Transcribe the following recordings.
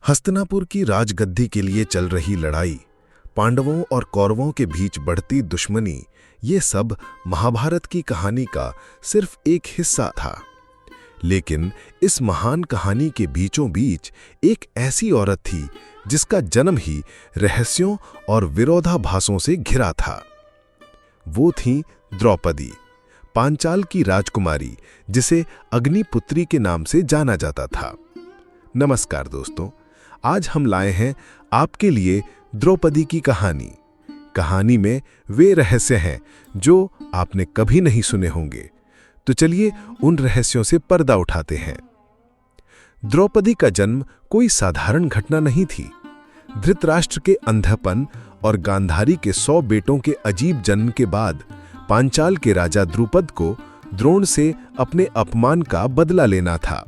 हस्तिनापुर की राजगद्दी के लिए चल रही लड़ाई, पांडवों और कौरवों के बीच बढ़ती दुश्मनी, ये सब महाभारत की कहानी का सिर्फ एक हिस्सा था। लेकिन इस महान कहानी के बीचों बीच एक ऐसी औरत थी जिसका जन्म ही रहस्यों और विरोधाभासों से घिरा था। वो थी द्रौपदी, पांचाल की राजकुमारी, जिसे अग्निपुत्री के नाम से जाना जाता था। नमस्कार दोस्तों, आज हम लाए हैं आपके लिए द्रौपदी की कहानी। कहानी में वे रहस्य हैं जो आपने कभी नहीं सुने होंगे। तो चलिए उन रहस्यों से पर्दा उठाते हैं। द्रौपदी का जन्म कोई साधारण घटना नहीं थी। धृतराष्ट्र के अंधपन और गांधारी के 100 बेटों के अजीब जन्म के बाद पांचाल के राजा द्रुपद को द्रोण से अपने अपमान का बदला लेना था।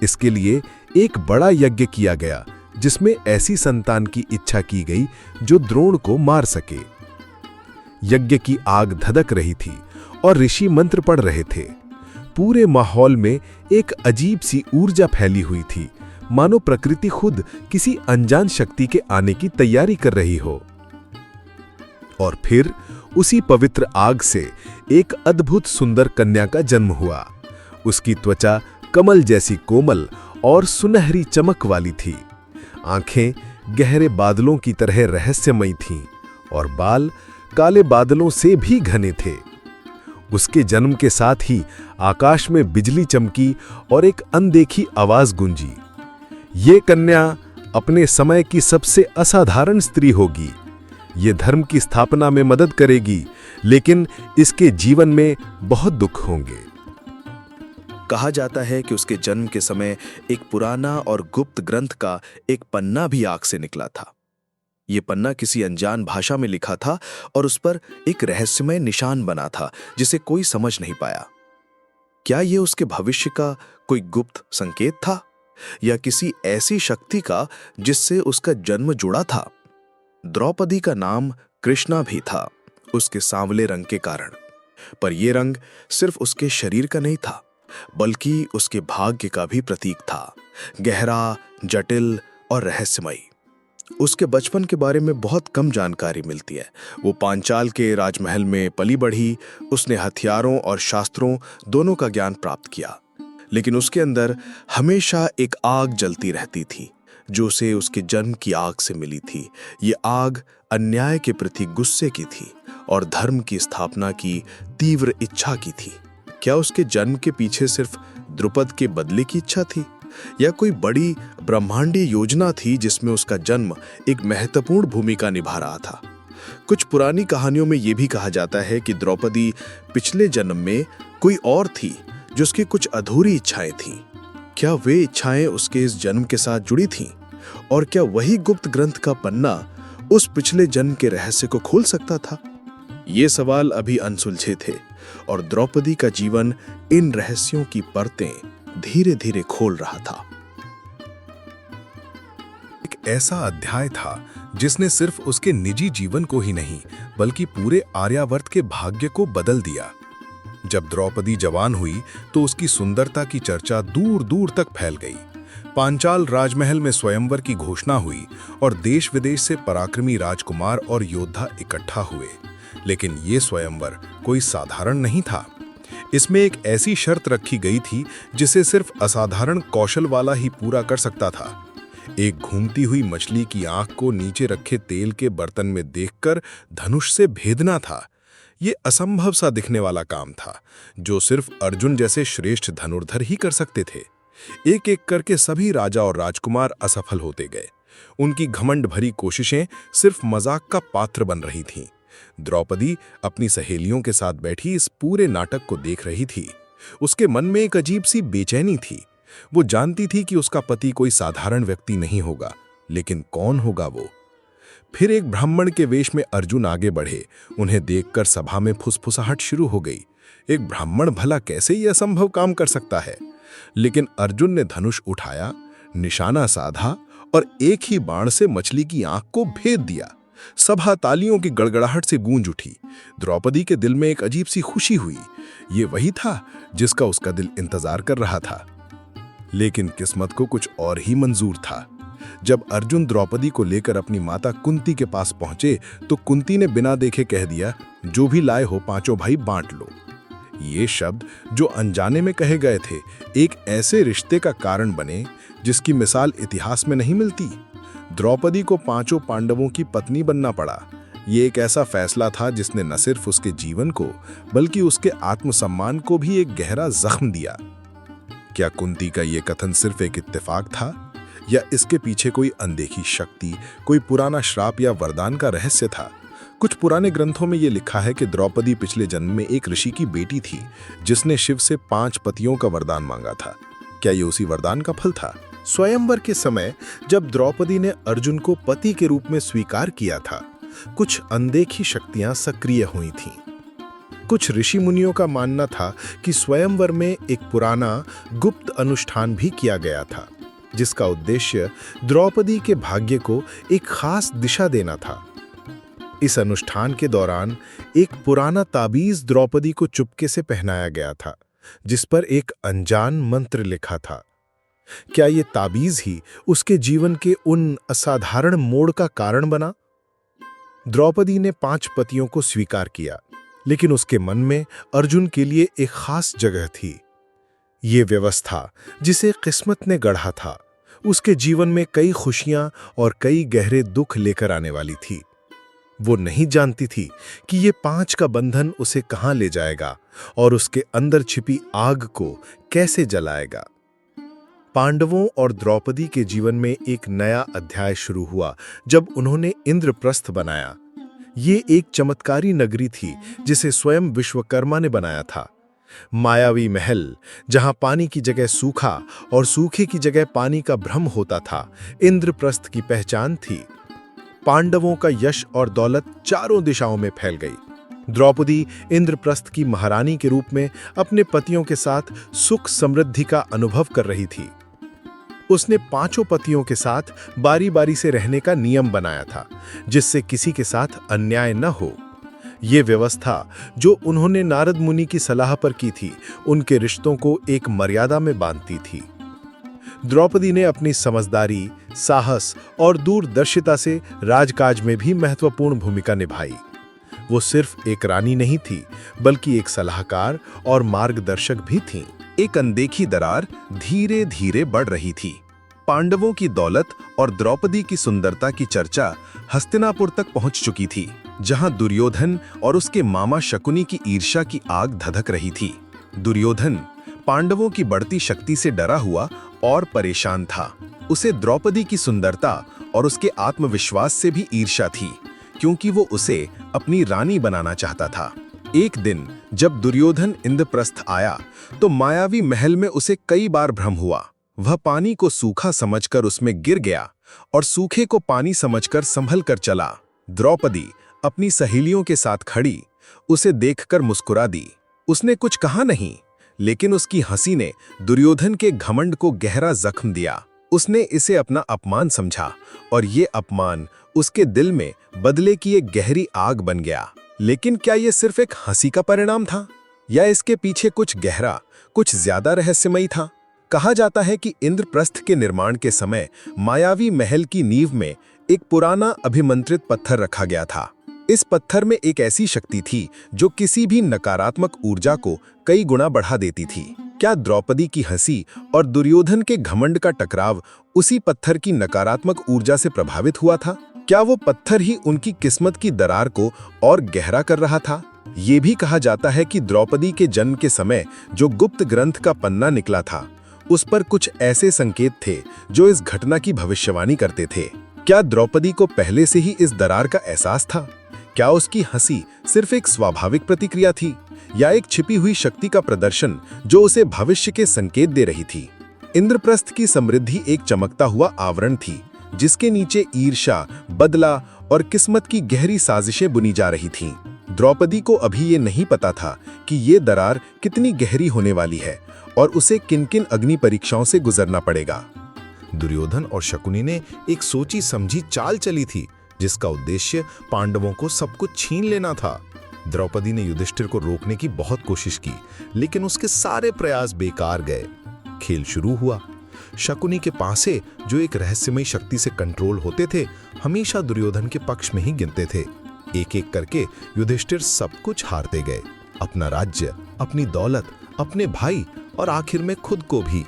इसके लिए एक बड़ा यज्ञ किया गया जिसमें ऐसी संतान की इच्छा की गई जो द्रोण को मार सके। यज्ञ की आग धधक रही थी और ऋषि मंत्र पढ़ रहे थे। पूरे माहौल में एक अजीब सी ऊर्जा फैली हुई थी, मानो प्रकृति खुद किसी अनजान शक्ति के आने की तैयारी कर रही हो। और फिर उसी पवित्र आग से एक अद्भुत सुंदर कन्या का जन्म हुआ। उसकी त्वचा कमल जैसी कोमल और सुनहरी चमक वाली थी। आंखें गहरे बादलों की तरह रहस्यमयी थीं और बाल काले बादलों से भी घने थे। उसके जन्म के साथ ही आकाश में बिजली चमकी और एक अनदेखी आवाज गूंजी। ये कन्या अपने समय की सबसे असाधारण स्त्री होगी। ये धर्म की स्थापना में मदद करेगी, लेकिन इसके जीवन में बहुत दुख होंगे। कहा जाता है कि उसके जन्म के समय एक पुराना और गुप्त ग्रंथ का एक पन्ना भी आग से निकला था। यह पन्ना किसी अनजान भाषा में लिखा था और उस पर एक रहस्यमय निशान बना था जिसे कोई समझ नहीं पाया। क्या यह उसके भविष्य का कोई गुप्त संकेत था या किसी ऐसी शक्ति का जिससे उसका जन्म जुड़ा था? द्रौपदी का नाम कृष्णा भी था उसके सांवले रंग के कारण, पर यह रंग सिर्फ उसके शरीर का नहीं था बल्कि उसके भाग्य का भी प्रतीक था, गहरा, जटिल और रहस्यमयी। उसके बचपन के बारे में बहुत कम जानकारी मिलती है। वो पांचाल के राजमहल में पली बढ़ी। उसने हथियारों और शास्त्रों दोनों का ज्ञान प्राप्त किया, लेकिन उसके अंदर हमेशा एक आग जलती रहती थी जो उसे उसके जन्म की आग से मिली थी। ये आग अन्याय के प्रति गुस्से की थी और धर्म की स्थापना की तीव्र इच्छा की थी। क्या उसके जन्म के पीछे सिर्फ द्रुपद के बदले की इच्छा थी या कोई बड़ी ब्रह्मांडीय योजना थी जिसमें उसका जन्म एक महत्वपूर्ण भूमिका निभा रहा था? कुछ पुरानी कहानियों में यह भी कहा जाता है कि द्रौपदी पिछले जन्म में कोई और थी जो उसकी कुछ अधूरी इच्छाएं थीं। क्या वे इच्छाएं उसके इस जन्म के साथ जुड़ी थीं? और क्या वही गुप्त ग्रंथ का पन्ना उस पिछले जन्म के रहस्य को खोल सकता था? ये सवाल अभी अनसुलझे थे और द्रौपदी का जीवन इन रहस्यों की परतें धीरे धीरे खोल रहा था। एक ऐसा अध्याय था जिसने सिर्फ उसके निजी जीवन को ही नहीं बल्कि पूरे आर्यावर्त के भाग्य को बदल दिया। जब द्रौपदी जवान हुई तो उसकी सुंदरता की चर्चा दूर दूर तक फैल गई। पांचाल राजमहल में स्वयंवर की घोषणा हुई और देश विदेश से पराक्रमी राजकुमार और योद्धा इकट्ठा हुए। लेकिन ये स्वयंवर कोई साधारण नहीं था। इसमें एक ऐसी शर्त रखी गई थी जिसे सिर्फ असाधारण कौशल वाला ही पूरा कर सकता था। एक घूमती हुई मछली की आंख को नीचे रखे तेल के बर्तन में देखकर धनुष से भेदना था। ये असंभव सा दिखने वाला काम था जो सिर्फ अर्जुन जैसे श्रेष्ठ धनुर्धर ही कर सकते थे। एक एक करके सभी राजा और राजकुमार असफल होते गए। उनकी घमंड भरी कोशिशें सिर्फ मजाक का पात्र बन रही थीं। द्रौपदी अपनी सहेलियों के साथ बैठी इस पूरे नाटक को देख रही थी। उसके मन में एक अजीब सी बेचैनी थी। वो जानती थी कि उसका पति कोई साधारण व्यक्ति नहीं होगा, लेकिन कौन होगा वो? फिर एक ब्राह्मण के वेश में अर्जुन आगे बढ़े। उन्हें देखकर सभा में फुसफुसाहट शुरू हो गई। एक ब्राह्मण भला कैसे यह असंभव काम कर सकता है? लेकिन अर्जुन ने धनुष उठाया, निशाना साधा और एक ही बाण से मछली की आंख को भेद दिया। सभा तालियों की गड़गड़ाहट से गूंज उठी। द्रौपदी के दिल में एक अजीब सी खुशी हुई। ये वही था जिसका उसका दिल इंतजार कर रहा था। लेकिन किस्मत को कुछ और ही मंजूर था। जब अर्जुन द्रौपदी को लेकर अपनी माता कुंती के पास पहुंचे तो कुंती ने बिना देखे कह दिया, जो भी लाए हो पांचों भाई बांट लो। ये शब्द जो अनजाने में कहे गए थे, एक ऐसे रिश्ते का कारण बने जिसकी मिसाल इतिहास में नहीं मिलती। द्रौपदी को पांचों पांडवों की पत्नी बनना पड़ा। ये एक ऐसा फैसला था जिसने न सिर्फ उसके जीवन को बल्कि उसके आत्मसम्मान को भी एक गहरा जख्म दिया। क्या कुंती का ये कथन सिर्फ एक इत्तेफाक था या इसके पीछे कोई अनदेखी शक्ति, कोई पुराना श्राप या वरदान का रहस्य था? कुछ पुराने ग्रंथों में यह लिखा है कि द्रौपदी पिछले जन्म में एक ऋषि की बेटी थी जिसने शिव से 5 पतियों का वरदान मांगा था। क्या ये उसी वरदान का फल था? स्वयंवर के समय जब द्रौपदी ने अर्जुन को पति के रूप में स्वीकार किया था, कुछ अनदेखी शक्तियां सक्रिय हुई थीं। कुछ ऋषि मुनियों का मानना था कि स्वयंवर में एक पुराना गुप्त अनुष्ठान भी किया गया था जिसका उद्देश्य द्रौपदी के भाग्य को एक खास दिशा देना था। इस अनुष्ठान के दौरान एक पुराना ताबीज द्रौपदी को चुपके से पहनाया गया था जिस पर एक अनजान मंत्र लिखा था। क्या ये ताबीज ही उसके जीवन के उन असाधारण मोड़ का कारण बना? द्रौपदी ने 5 पतियों को स्वीकार किया, लेकिन उसके मन में अर्जुन के लिए एक खास जगह थी। ये व्यवस्था जिसे किस्मत ने गढ़ा था, उसके जीवन में कई खुशियां और कई गहरे दुख लेकर आने वाली थी। वो नहीं जानती थी कि ये 5 का बंधन उसे कहां ले जाएगा और उसके अंदर छिपी आग को कैसे जलाएगा। पांडवों और द्रौपदी के जीवन में एक नया अध्याय शुरू हुआ जब उन्होंने इंद्रप्रस्थ बनाया। ये एक चमत्कारी नगरी थी जिसे स्वयं विश्वकर्मा ने बनाया था। मायावी महल जहां पानी की जगह सूखा और सूखे की जगह पानी का भ्रम होता था, इंद्रप्रस्थ की पहचान थी। पांडवों का यश और दौलत चारों दिशाओं में फैल गई। द्रौपदी इंद्रप्रस्थ की महारानी के रूप में अपने पतियों के साथ सुख समृद्धि का अनुभव कर रही थी। उसने 5 पतियों के साथ बारी बारी से रहने का नियम बनाया था जिससे किसी के साथ अन्याय न हो। ये व्यवस्था जो उन्होंने नारद मुनि की सलाह पर की थी, उनके रिश्तों को एक मर्यादा में बांधती थी। द्रौपदी ने अपनी समझदारी, साहस और दूरदर्शिता से राजकाज में भी महत्वपूर्ण भूमिका निभाई। वो सिर्फ एक रानी नहीं थी, बल्कि एक सलाहकार और मार्गदर्शक भी थीं। एक अनदेखी दरार धीरे धीरे बढ़ रही थी। पांडवों की दौलत और द्रौपदी की सुंदरता की चर्चा हस्तिनापुर तक पहुंच चुकी थी, जहां दुर्योधन और उसके मामा शकुनी की ईर्ष्या की आग धधक रही थी। दुर्योधन पांडवों की बढ़ती शक्ति से डरा हुआ और परेशान था। उसे द्रौपदी की सुंदरता और उसके आत्मविश्वास से भी ईर्ष्या थी, क्योंकि वो उसे अपनी रानी बनाना चाहता था। एक दिन जब दुर्योधन इंद्रप्रस्थ आया तो मायावी महल में उसे कई बार भ्रम हुआ। वह पानी को सूखा समझकर उसमें गिर गया और सूखे को पानी समझकर संभल कर चला। द्रौपदी अपनी सहेलियों के साथ खड़ी उसे देखकर मुस्कुरा दी। उसने कुछ कहा नहीं, लेकिन उसकी हंसी ने दुर्योधन के घमंड को गहरा जख्म दिया। उसने इसे अपना अपमान समझा और ये अपमान उसके दिल में बदले की एक गहरी आग बन गया। लेकिन क्या ये सिर्फ एक हंसी का परिणाम था या इसके पीछे कुछ गहरा, कुछ ज्यादा रहस्यमयी था? कहा जाता है कि इंद्रप्रस्थ के निर्माण के समय मायावी महल की नींव में एक पुराना अभिमंत्रित पत्थर रखा गया था। इस पत्थर में एक ऐसी शक्ति थी जो किसी भी नकारात्मक ऊर्जा को कई गुना बढ़ा देती थी। क्या द्रौपदी की हंसी और दुर्योधन के घमंड का टकराव उसी पत्थर की नकारात्मक ऊर्जा से प्रभावित हुआ था? क्या वो पत्थर ही उनकी किस्मत की दरार को और गहरा कर रहा था? ये भी कहा जाता है कि द्रौपदी के जन्म के समय जो गुप्त ग्रंथ का पन्ना निकला था, उस पर कुछ ऐसे संकेत थे जो इस घटना की भविष्यवाणी करते थे। क्या द्रौपदी को पहले से ही इस दरार का एहसास था? क्या उसकी हंसी सिर्फ एक स्वाभाविक प्रतिक्रिया थी या एक छिपी हुई शक्ति का प्रदर्शन जो उसे भविष्य के संकेत दे रही थी? इंद्रप्रस्थ की समृद्धि एक चमकता हुआ आवरण थी जिसके नीचे ईर्ष्या, बदला और किस्मत की गहरी साजिशें बुनी जा रही थीं। द्रौपदी को अभी ये नहीं पता था कि ये दरार कितनी गहरी होने वाली है और उसे किन-किन अग्नि परीक्षाओं से गुजरना पड़ेगा। दुर्योधन और शकुनी ने एक सोची समझी चाल चली थी जिसका उद्देश्य पांडवों को सब कुछ छीन लेना था। द्रौपदी ने युधिष्ठिर को रोकने की बहुत कोशिश की, लेकिन उसके सारे प्रयास बेकार गए। खेल शुरू हुआ। शकुनी के पासे, जो एक रहस्यमयी शक्ति से कंट्रोल होते थे, हमेशा दुर्योधन के पक्ष में ही गिनते थे। एक एक करके युधिष्ठिर सब कुछ हारते गए, अपना राज्य, अपनी दौलत, अपने भाई और आखिर में खुद को भी।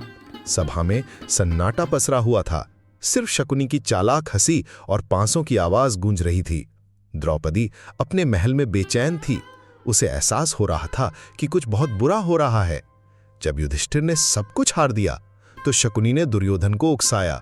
सभा में सन्नाटा पसरा हुआ था। सिर्फ शकुनी की चालाक हंसी और पांसों की आवाज गूंज रही थी। द्रौपदी अपने महल में बेचैन थी। उसे एहसास हो रहा था कि कुछ बहुत बुरा हो रहा है। जब युधिष्ठिर ने सब कुछ हार दिया तो शकुनी ने दुर्योधन को उकसाया,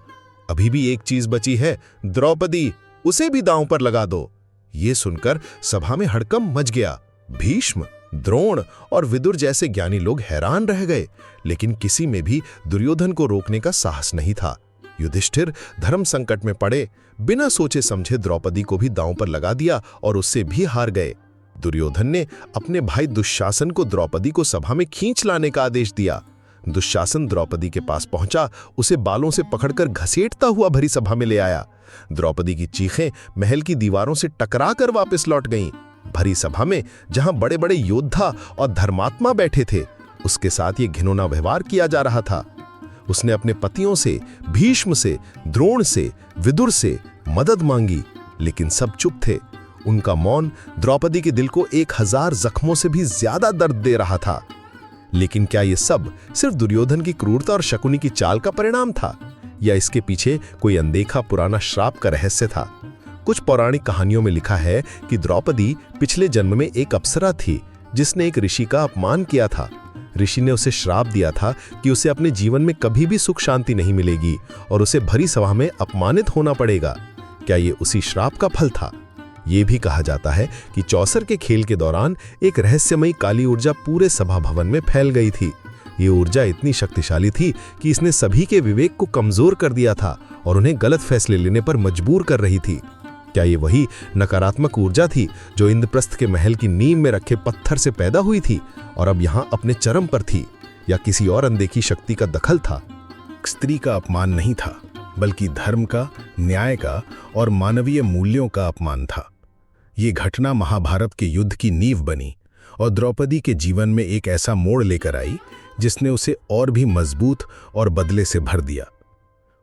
अभी भी एक चीज बची है, द्रौपदी, उसे भी दांव पर लगा दो। ये सुनकर सभा में हड़कंप मच गया। भीष्म, द्रोण और विदुर जैसे ज्ञानी लोग हैरान रह गए, लेकिन किसी में भी दुर्योधन को रोकने का साहस नहीं था। युधिष्ठिर धर्म संकट में पड़े, बिना सोचे समझे द्रौपदी को भी दांव पर लगा दिया और उससे भी हार गए। दुर्योधन ने अपने भाई दुशासन को द्रौपदी को सभा में खींच लाने का आदेश दिया। दुशासन द्रौपदी के पास पहुंचा, उसे बालों से पकड़कर घसीटता हुआ भरी सभा में ले आया। द्रौपदी की चीखें महल की दीवारों से टकराकर वापस लौट गईं। भरी सभा में जहां बड़े बड़े योद्धा और धर्मात्मा बैठे थे, उसके साथ ये घिनौना व्यवहार किया जा रहा था। उसने अपने पतियों से, भीष्म से, द्रोण से, विदुर से मदद मांगी, लेकिन सब चुप थे। उनका मौन द्रौपदी के दिल को 1000 जख्मों से भी ज्यादा दर्द दे रहा था। लेकिन क्या ये सब सिर्फ दुर्योधन की क्रूरता और शकुनी की चाल का परिणाम था, या इसके पीछे कोई अनदेखा पुराना श्राप का रहस्य था? कुछ पौराणिक कहानियों में लिखा है कि द्रौपदी पिछले जन्म में एक अप्सरा थी, जिसने एक ऋषि का अपमान किया था। ऋषि ने उसे श्राप दिया था कि उसे अपने जीवन में कभी भी सुख शांति नहीं मिलेगी और उसे भरी सभा में अपमानित होना पड़ेगा। क्या ये उसी श्राप का फल था? ये भी कहा जाता है कि चौसर के खेल के दौरान एक रहस्यमयी काली ऊर्जा पूरे सभा भवन में फैल गई थी। ये ऊर्जा इतनी शक्तिशाली थी कि इसने सभी के विवेक को कमजोर कर दिया था और उन्हें गलत फैसले लेने पर मजबूर कर रही थी। क्या ये वही नकारात्मक ऊर्जा थी जो इंद्रप्रस्थ के महल की नींव में रखे पत्थर से पैदा हुई थी और अब यहां अपने चरम पर थी, या किसी और अनदेखी शक्ति का दखल था? स्त्री का अपमान नहीं था, बल्कि धर्म का, न्याय का और मानवीय मूल्यों का अपमान था। ये घटना महाभारत के युद्ध की नींव बनी और द्रौपदी के जीवन में एक ऐसा मोड़ लेकर आई जिसने उसे और भी मजबूत और बदले से भर दिया।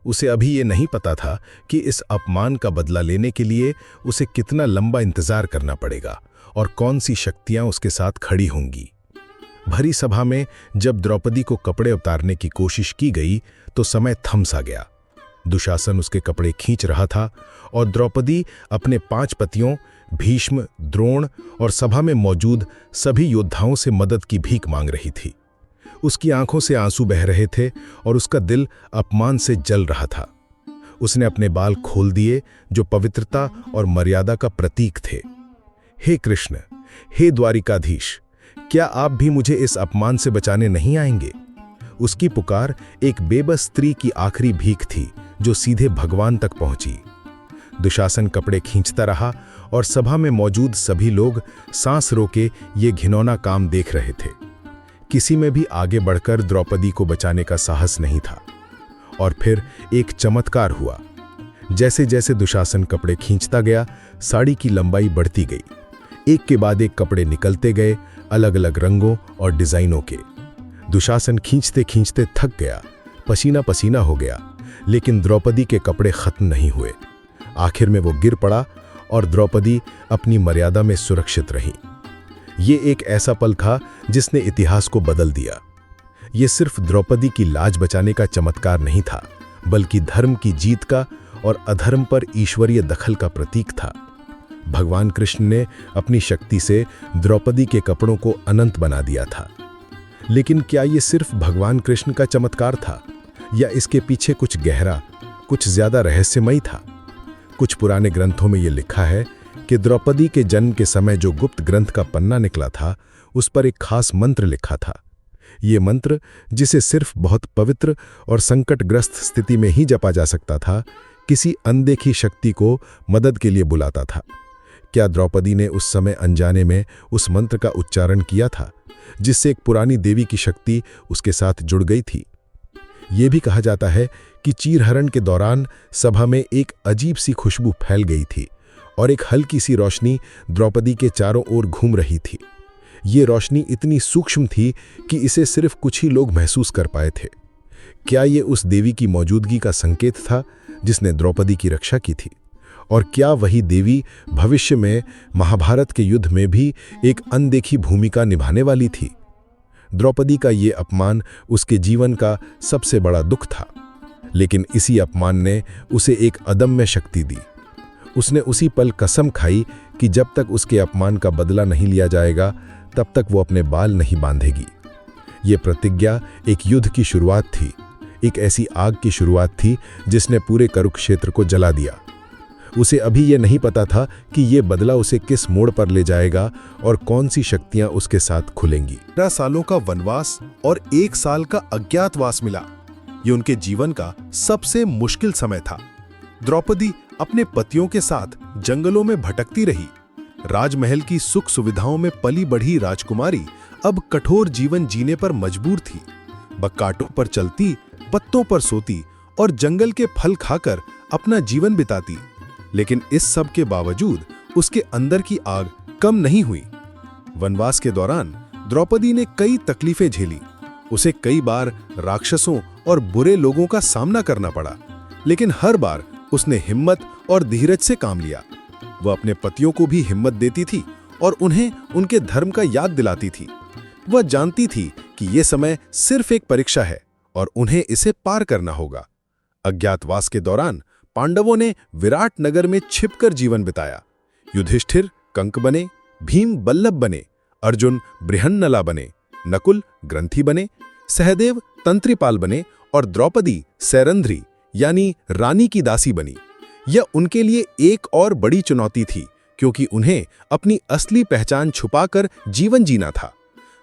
उसे अभी ये नहीं पता था कि इस अपमान का बदला लेने के लिए उसे कितना लंबा इंतजार करना पड़ेगा और कौन सी शक्तियां उसके साथ खड़ी होंगी। भरी सभा में जब द्रौपदी को कपड़े उतारने की कोशिश की गई तो समय थम सा गया। दुशासन उसके कपड़े खींच रहा था और द्रौपदी अपने 5 पतियों भीष्म, द्रोण और सभा में मौजूद सभी योद्धाओं से मदद की भीख मांग रही थी। उसकी आंखों से आंसू बह रहे थे और उसका दिल अपमान से जल रहा था। उसने अपने बाल खोल दिए जो पवित्रता और मर्यादा का प्रतीक थे। हे कृष्ण, हे द्वारिकाधीश, क्या आप भी मुझे इस अपमान से बचाने नहीं आएंगे? उसकी पुकार एक बेबस स्त्री की आखिरी भीख थी जो सीधे भगवान तक पहुंची। दुशासन कपड़े खींचता रहा और सभा में मौजूद सभी लोग सांस रोके ये घिनौना काम देख रहे थे। किसी में भी आगे बढ़कर द्रौपदी को बचाने का साहस नहीं था। और फिर एक चमत्कार हुआ। जैसे जैसे दुशासन कपड़े खींचता गया, साड़ी की लंबाई बढ़ती गई। एक के बाद एक कपड़े निकलते गए, अलग अलग रंगों और डिजाइनों के। दुशासन खींचते खींचते थक गया, पसीना पसीना हो गया, लेकिन द्रौपदी के कपड़े खत्म नहीं हुए। आखिर में वो गिर पड़ा और द्रौपदी अपनी मर्यादा में सुरक्षित रही। ये एक ऐसा पल था जिसने इतिहास को बदल दिया। ये सिर्फ द्रौपदी की लाज बचाने का चमत्कार नहीं था, बल्कि धर्म की जीत का और अधर्म पर ईश्वरीय दखल का प्रतीक था। भगवान कृष्ण ने अपनी शक्ति से द्रौपदी के कपड़ों को अनंत बना दिया था। लेकिन क्या ये सिर्फ भगवान कृष्ण का चमत्कार था, या इसके पीछे कुछ गहरा, कुछ ज्यादा रहस्यमयी था? कुछ पुराने ग्रंथों में यह लिखा है कि द्रौपदी के जन्म के समय जो गुप्त ग्रंथ का पन्ना निकला था, उस पर एक खास मंत्र लिखा था। ये मंत्र, जिसे सिर्फ बहुत पवित्र और संकटग्रस्त स्थिति में ही जपा जा सकता था, किसी अनदेखी शक्ति को मदद के लिए बुलाता था। क्या द्रौपदी ने उस समय अनजाने में उस मंत्र का उच्चारण किया था, जिससे एक पुरानी देवी की शक्ति उसके साथ जुड़ गई थी? ये भी कहा जाता है कि चीरहरण के दौरान सभा में एक अजीब सी खुशबू फैल गई थी और एक हल्की सी रोशनी द्रौपदी के चारों ओर घूम रही थी। ये रोशनी इतनी सूक्ष्म थी कि इसे सिर्फ कुछ ही लोग महसूस कर पाए थे। क्या ये उस देवी की मौजूदगी का संकेत था जिसने द्रौपदी की रक्षा की थी? और क्या वही देवी भविष्य में महाभारत के युद्ध में भी एक अनदेखी भूमिका निभाने वाली थी? द्रौपदी का ये अपमान उसके जीवन का सबसे बड़ा दुख था, लेकिन इसी अपमान ने उसे एक अदम्य शक्ति दी। उसने उसी पल कसम खाई कि जब तक उसके अपमान का बदला नहीं लिया जाएगा, तब तक वो अपने बाल नहीं बांधेगी। ये प्रतिज्ञा एक युद्ध की शुरुआत थी, एक ऐसी आग की शुरुआत थी जिसने पूरे कुरुक्षेत्र को जला दिया। उसे अभी ये नहीं पता था कि ये बदला उसे किस मोड़ पर ले जाएगा और कौन सी शक्तियां उसके साथ खुलेंगी। 13 सालों का वनवास और 1 साल का अज्ञातवास मिला। ये उनके जीवन का सबसे मुश्किल समय था। द्रौपदी अपने पतियों के साथ जंगलों में भटकती रही। राजमहल की सुख सुविधाओं में पली बढ़ी राजकुमारी अब कठोर जीवन जीने पर मजबूर थी। बक्काटों पर चलती, पत्तों पर सोती और जंगल के फल खाकर अपना जीवन बिताती। लेकिन इस सब के बावजूद उसके अंदर की आग कम नहीं हुई। वनवास के दौरान द्रौपदी ने कई तकलीफें झेली। उसे कई बार राक्षसों और बुरे लोगों का सामना करना पड़ा, लेकिन हर बार उसने हिम्मत और धीरज से काम लिया। वह अपने पतियों को भी हिम्मत देती थी और उन्हें उनके धर्म का याद दिलाती थी। वह जानती थी कि यह समय सिर्फ एक परीक्षा है और उन्हें इसे पार करना होगा। अज्ञातवास के दौरान पांडवों ने विराट नगर में छिपकर जीवन बिताया। युधिष्ठिर कंक बने, भीम बल्लभ बने, अर्जुन बृहन्नला बने, नकुल ग्रंथि बने, सहदेव तंत्रिपाल बने और द्रौपदी सैरंध्री यानी रानी की दासी बनी। यह उनके लिए एक और बड़ी चुनौती थी, क्योंकि उन्हें अपनी असली पहचान छुपाकर जीवन जीना था।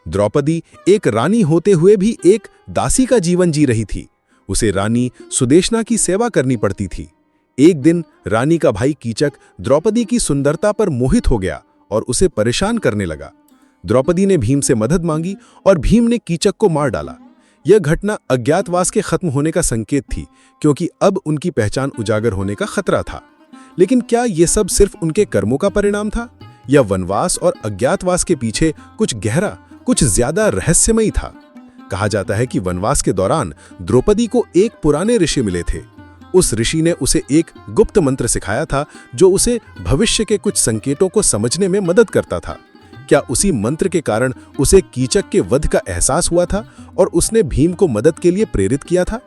द्रौपदी एक रानी होते हुए भी एक दासी का जीवन जी रही थी। उसे रानी सुदेशना की सेवा करनी पड़ती थी। एक दिन रानी का भाई कीचक द्रौपदी की सुंदरता पर मोहित हो गया और उसे परेशान करने लगा। द्रौपदी ने भीम से मदद मांगी और भीम ने कीचक को मार डाला। यह घटना अज्ञातवास के खत्म होने का संकेत थी, क्योंकि अब उनकी पहचान उजागर होने का खतरा था। लेकिन क्या यह सब सिर्फ उनके कर्मों का परिणाम था, या वनवास और अज्ञातवास के पीछे कुछ गहरा, कुछ ज्यादा रहस्यमयी था? कहा जाता है कि वनवास के दौरान द्रौपदी को एक पुराने ऋषि मिले थे। उस ऋषि ने उसे एक गुप्त मंत्र सिखाया था जो उसे भविष्य के कुछ संकेतों को समझने में मदद करता था। क्या उसी मंत्र के कारण उसे कीचक के वध का एहसास हुआ था और उसने भीम को मदद के लिए प्रेरित किया था?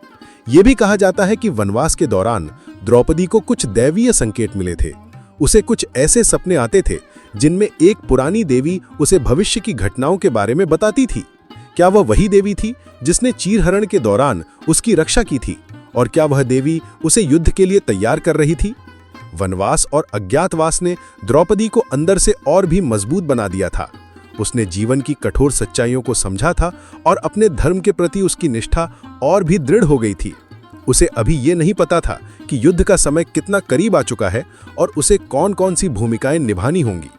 यह भी कहा जाता है कि वनवास के दौरान द्रौपदी को कुछ दैवीय संकेत मिले थे। उसे कुछ ऐसे सपने आते थे जिनमें एक पुरानी देवी उसे भविष्य की घटनाओं के बारे में बताती थी। क्या वह वही देवी थी जिसने चीरहरण के दौरान उसकी रक्षा की थी? और क्या वह देवी उसे युद्ध के लिए तैयार कर रही थी? वनवास और अज्ञातवास ने द्रौपदी को अंदर से और भी मजबूत बना दिया था। उसने जीवन की कठोर सच्चाइयों को समझा था और अपने धर्म के प्रति उसकी निष्ठा और भी दृढ़ हो गई थी। उसे अभी ये नहीं पता था कि युद्ध का समय कितना करीब आ चुका है और उसे कौन-कौन सी भूमिकाएं निभानी होंगी।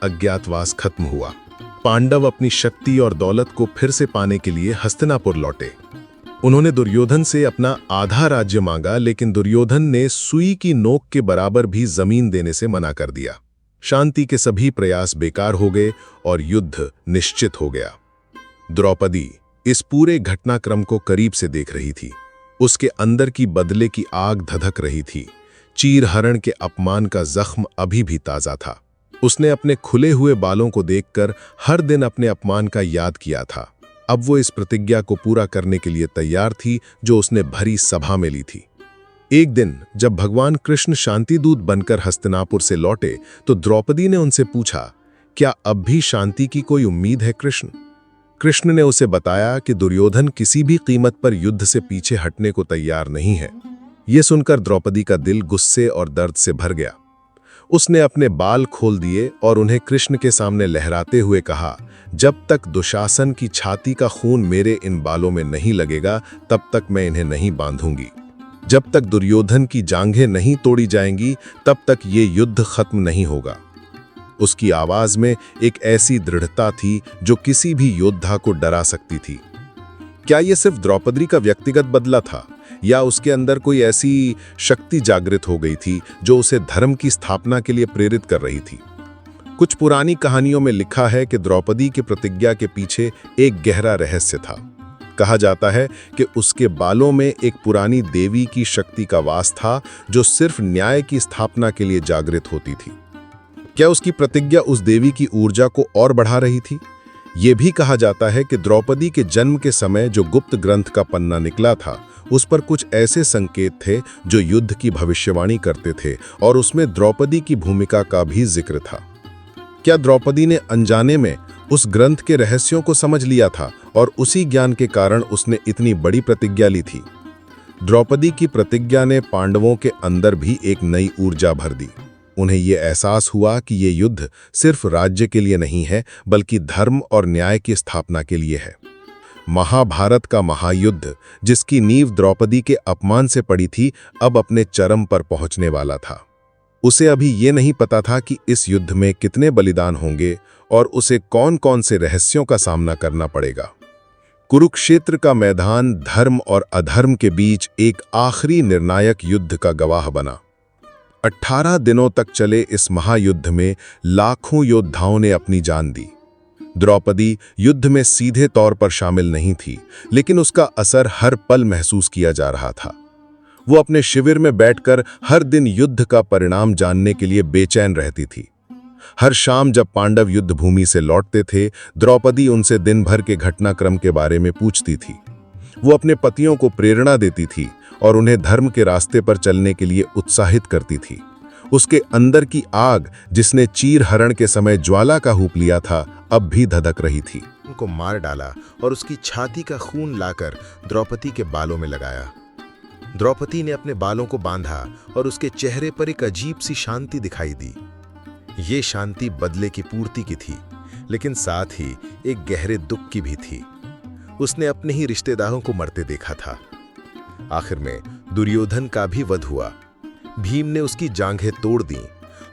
अज्ञातवास खत्म हुआ। पांडव अपनी शक्ति और दौलत को फिर से पाने के लिए हस्तिनापुर लौटे। उन्होंने दुर्योधन से अपना आधा राज्य मांगा, लेकिन दुर्योधन ने सुई की नोक के बराबर भी जमीन देने से मना कर दिया। शांति के सभी प्रयास बेकार हो गए और युद्ध निश्चित हो गया। द्रौपदी इस पूरे घटनाक्रम को करीब से देख रही थी। उसके अंदर की बदले की आग धधक रही थी। चीरहरण के अपमान का जख्म अभी भी ताजा था। उसने अपने खुले हुए बालों को देखकर हर दिन अपने अपमान का याद किया था। अब वो इस प्रतिज्ञा को पूरा करने के लिए तैयार थी जो उसने भरी सभा में ली थी। एक दिन जब भगवान कृष्ण शांतिदूत बनकर हस्तिनापुर से लौटे तो द्रौपदी ने उनसे पूछा, क्या अब भी शांति की कोई उम्मीद है कृष्ण? कृष्ण ने उसे बताया कि दुर्योधन किसी भी कीमत पर युद्ध से पीछे हटने को तैयार नहीं है। यह सुनकर द्रौपदी का दिल गुस्से और दर्द से भर गया। उसने अपने बाल खोल दिए और उन्हें कृष्ण के सामने लहराते हुए कहा, जब तक दुशासन की छाती का खून मेरे इन बालों में नहीं लगेगा तब तक मैं इन्हें नहीं बांधूंगी। जब तक दुर्योधन की जांघें नहीं तोड़ी जाएंगी तब तक ये युद्ध खत्म नहीं होगा। उसकी आवाज में एक ऐसी दृढ़ता थी जो किसी भी योद्धा को डरा सकती थी। क्या यह सिर्फ द्रौपदी का व्यक्तिगत बदला था या उसके अंदर कोई ऐसी शक्ति जागृत हो गई थी जो उसे धर्म की स्थापना के लिए प्रेरित कर रही थी? कुछ पुरानी कहानियों में लिखा है कि द्रौपदी की प्रतिज्ञा के पीछे एक गहरा रहस्य था। कहा जाता है कि उसके बालों में एक पुरानी देवी की शक्ति का वास था जो सिर्फ न्याय की स्थापना के लिए जागृत होती थी। क्या उसकी प्रतिज्ञा उस देवी की ऊर्जा को और बढ़ा रही थी? ये भी कहा जाता है कि द्रौपदी के जन्म के समय जो गुप्त ग्रंथ का पन्ना निकला था, उस पर कुछ ऐसे संकेत थे जो युद्ध की भविष्यवाणी करते थे और उसमें द्रौपदी की भूमिका का भी जिक्र था। क्या द्रौपदी ने अनजाने में उस ग्रंथ के रहस्यों को समझ लिया था और उसी ज्ञान के कारण उसने इतनी बड़ी प्रतिज्ञा ली थी? द्रौपदी की प्रतिज्ञा ने पांडवों के अंदर भी एक नई ऊर्जा भर दी। उन्हें यह एहसास हुआ कि ये युद्ध सिर्फ राज्य के लिए नहीं है, बल्कि धर्म और न्याय की स्थापना के लिए है। महाभारत का महायुद्ध, जिसकी नींव द्रौपदी के अपमान से पड़ी थी, अब अपने चरम पर पहुंचने वाला था। उसे अभी ये नहीं पता था कि इस युद्ध में कितने बलिदान होंगे और उसे कौन-कौन से रहस्यों का सामना करना पड़ेगा। कुरुक्षेत्र का मैदान धर्म और अधर्म के बीच एक आखिरी निर्णायक युद्ध का गवाह बना। 18 दिनों तक चले इस महायुद्ध में लाखों योद्धाओं ने अपनी जान दी। द्रौपदी युद्ध में सीधे तौर पर शामिल नहीं थी, लेकिन उसका असर हर पल महसूस किया जा रहा था। वो अपने शिविर में बैठकर हर दिन युद्ध का परिणाम जानने के लिए बेचैन रहती थी। हर शाम जब पांडव युद्ध भूमि से लौटते थे, द्रौपदी उनसे दिन भर के घटनाक्रम के बारे में पूछती थी। वो अपने पतियों को प्रेरणा देती थी और उन्हें धर्म के रास्ते पर चलने के लिए उत्साहित करती थी। उसके अंदर की आग, जिसने चीर हरण के समय ज्वाला का रूप लिया था, अब भी धधक रही थी। उनको मार डाला और उसकी छाती का खून लाकर द्रौपदी के बालों में लगाया। द्रौपदी ने अपने बालों को बांधा और उसके चेहरे पर एक अजीब सी शांति दिखाई दी। ये शांति बदले की पूर्ति की थी, लेकिन साथ ही एक गहरे दुख की भी थी। उसने अपने ही रिश्तेदारों को मरते देखा था। आखिर में दुर्योधन का भी वध हुआ। भीम ने उसकी जांघें तोड़ दी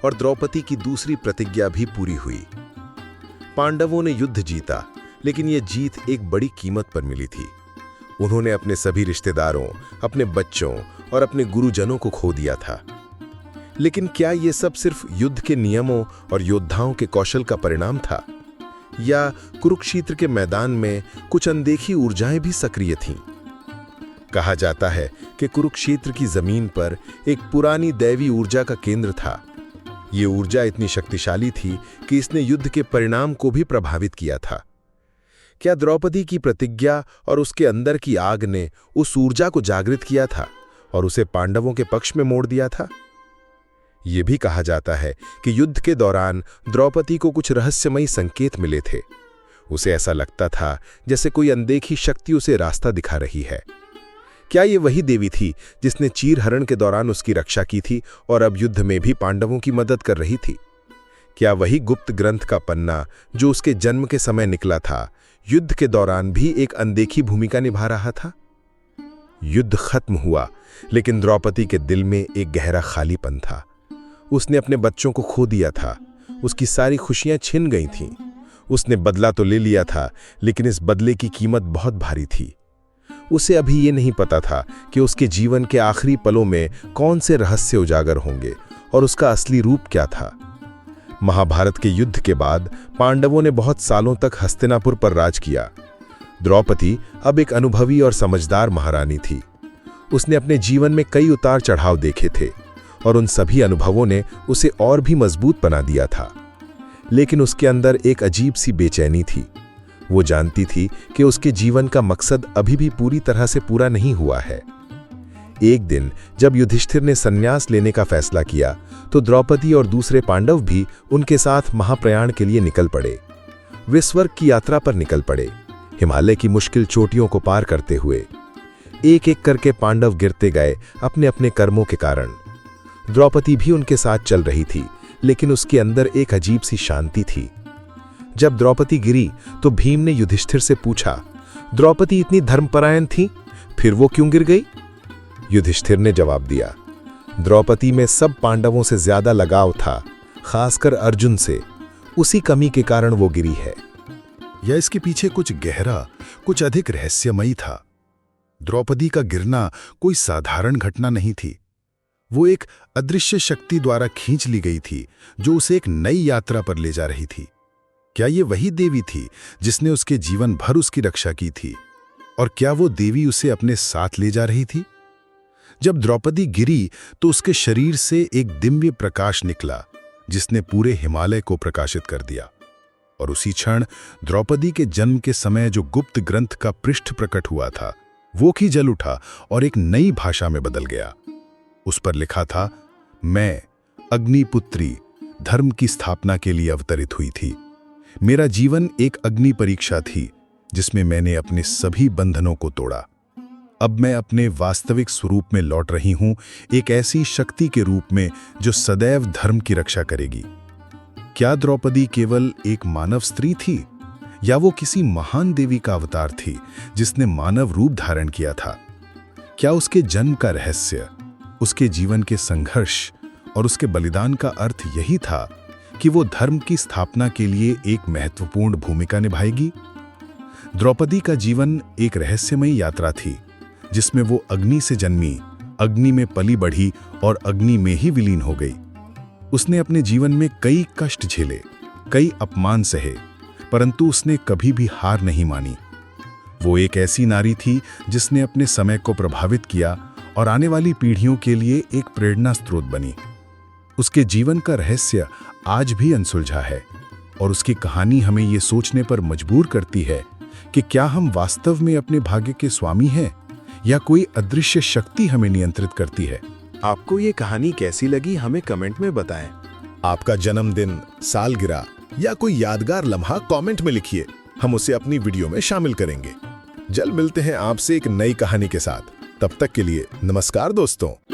और द्रौपदी की दूसरी प्रतिज्ञा भी पूरी हुई। पांडवों ने युद्ध जीता, लेकिन यह जीत एक बड़ी कीमत पर मिली थी। उन्होंने अपने सभी रिश्तेदारों, अपने बच्चों और अपने गुरुजनों को खो दिया था। लेकिन क्या यह सब सिर्फ युद्ध के नियमों और योद्धाओं के कौशल का परिणाम था, या कुरुक्षेत्र के मैदान में कुछ अनदेखी ऊर्जाएं भी सक्रिय थीं? कहा जाता है कि कुरुक्षेत्र की जमीन पर एक पुरानी दैवी ऊर्जा का केंद्र था। ये ऊर्जा इतनी शक्तिशाली थी कि इसने युद्ध के परिणाम को भी प्रभावित किया था। क्या द्रौपदी की प्रतिज्ञा और उसके अंदर की आग ने उस ऊर्जा को जागृत किया था और उसे पांडवों के पक्ष में मोड़ दिया था? यह भी कहा जाता है कि युद्ध के दौरान द्रौपदी को कुछ रहस्यमयी संकेत मिले थे। उसे ऐसा लगता था जैसे कोई अनदेखी शक्ति उसे रास्ता दिखा रही है। क्या ये वही देवी थी जिसने चीर हरण के दौरान उसकी रक्षा की थी और अब युद्ध में भी पांडवों की मदद कर रही थी? क्या वही गुप्त ग्रंथ का पन्ना जो उसके जन्म के समय निकला था, युद्ध के दौरान भी एक अनदेखी भूमिका निभा रहा था? युद्ध खत्म हुआ, लेकिन द्रौपदी के दिल में एक गहरा खालीपन था। उसने अपने बच्चों को खो दिया था। उसकी सारी खुशियां छिन गई थीं। उसने बदला तो ले लिया था, लेकिन इस बदले की कीमत बहुत भारी थी। उसे अभी ये नहीं पता था कि उसके जीवन के आखिरी पलों में कौन से रहस्य उजागर होंगे और उसका असली रूप क्या था। महाभारत के युद्ध के बाद पांडवों ने बहुत सालों तक हस्तिनापुर पर राज किया। द्रौपदी अब एक अनुभवी और समझदार महारानी थी। उसने अपने जीवन में कई उतार चढ़ाव देखे थे और उन सभी अनुभवों ने उसे और भी मजबूत बना दिया था। लेकिन उसके अंदर एक अजीब सी बेचैनी थी। वो जानती थी कि उसके जीवन का मकसद अभी भी पूरी तरह से पूरा नहीं हुआ है। एक दिन जब युधिष्ठिर ने संन्यास लेने का फैसला किया, तो द्रौपदी और दूसरे पांडव भी उनके साथ महाप्रयाण के लिए निकल पड़े। वे स्वर्ग की यात्रा पर निकल पड़े, हिमालय की मुश्किल चोटियों को पार करते हुए। एक एक करके पांडव गिरते गए अपने अपने कर्मों के कारण। द्रौपदी भी उनके साथ चल रही थी, लेकिन उसके अंदर एक अजीब सी शांति थी। जब द्रौपदी गिरी तो भीम ने युधिष्ठिर से पूछा, द्रौपदी इतनी धर्मपरायण थी, फिर वो क्यों गिर गई? युधिष्ठिर ने जवाब दिया, द्रौपदी में सब पांडवों से ज्यादा लगाव था, खासकर अर्जुन से। उसी कमी के कारण वो गिरी है। या इसके पीछे कुछ गहरा, कुछ अधिक रहस्यमयी था। द्रौपदी का गिरना कोई साधारण घटना नहीं थी। वो एक अदृश्य शक्ति द्वारा खींच ली गई थी, जो उसे एक नई यात्रा पर ले जा रही थी। क्या ये वही देवी थी जिसने उसके जीवन भर उसकी रक्षा की थी? और क्या वो देवी उसे अपने साथ ले जा रही थी? जब द्रौपदी गिरी तो उसके शरीर से एक दिव्य प्रकाश निकला जिसने पूरे हिमालय को प्रकाशित कर दिया। और उसी क्षण द्रौपदी के जन्म के समय जो गुप्त ग्रंथ का पृष्ठ प्रकट हुआ था वो भी जल उठा और एक नई भाषा में बदल गया। उस पर लिखा था, मैं अग्निपुत्री धर्म की स्थापना के लिए अवतरित हुई थी। मेरा जीवन एक अग्नि परीक्षा थी जिसमें मैंने अपने सभी बंधनों को तोड़ा। अब मैं अपने वास्तविक स्वरूप में लौट रही हूं, एक ऐसी शक्ति के रूप में जो सदैव धर्म की रक्षा करेगी। क्या द्रौपदी केवल एक मानव स्त्री थी या वो किसी महान देवी का अवतार थी जिसने मानव रूप धारण किया था? क्या उसके जन्म का रहस्य, उसके जीवन के संघर्ष और उसके बलिदान का अर्थ यही था कि वो धर्म की स्थापना के लिए एक महत्वपूर्ण भूमिका निभाएगी? द्रौपदी का जीवन एक रहस्यमयी यात्रा थी जिसमें वो अग्नि से जन्मी, अग्नि में पली बढ़ी और अग्नि में ही विलीन हो गई। उसने अपने जीवन में कई कष्ट झेले, कई अपमान सहे, परंतु उसने कभी भी हार नहीं मानी। वो एक ऐसी नारी थी जिसने अपने समय को प्रभावित किया और आने वाली पीढ़ियों के लिए एक प्रेरणा स्रोत बनी। उसके जीवन का रहस्य आज भी अनसुलझा है और उसकी कहानी हमें ये सोचने पर मजबूर करती है कि क्या हम वास्तव में अपने भाग्य के स्वामी हैं या कोई अदृश्य शक्ति हमें नियंत्रित करती है। आपको ये कहानी कैसी लगी हमें कमेंट में बताएं। आपका जन्मदिन, सालगिरह या कोई यादगार लम्हा कमेंट में लिखिए, हम उसे अपनी वीडियो में शामिल करेंगे। जल्द मिलते हैं आपसे एक नई कहानी के साथ। तब तक के लिए नमस्कार दोस्तों।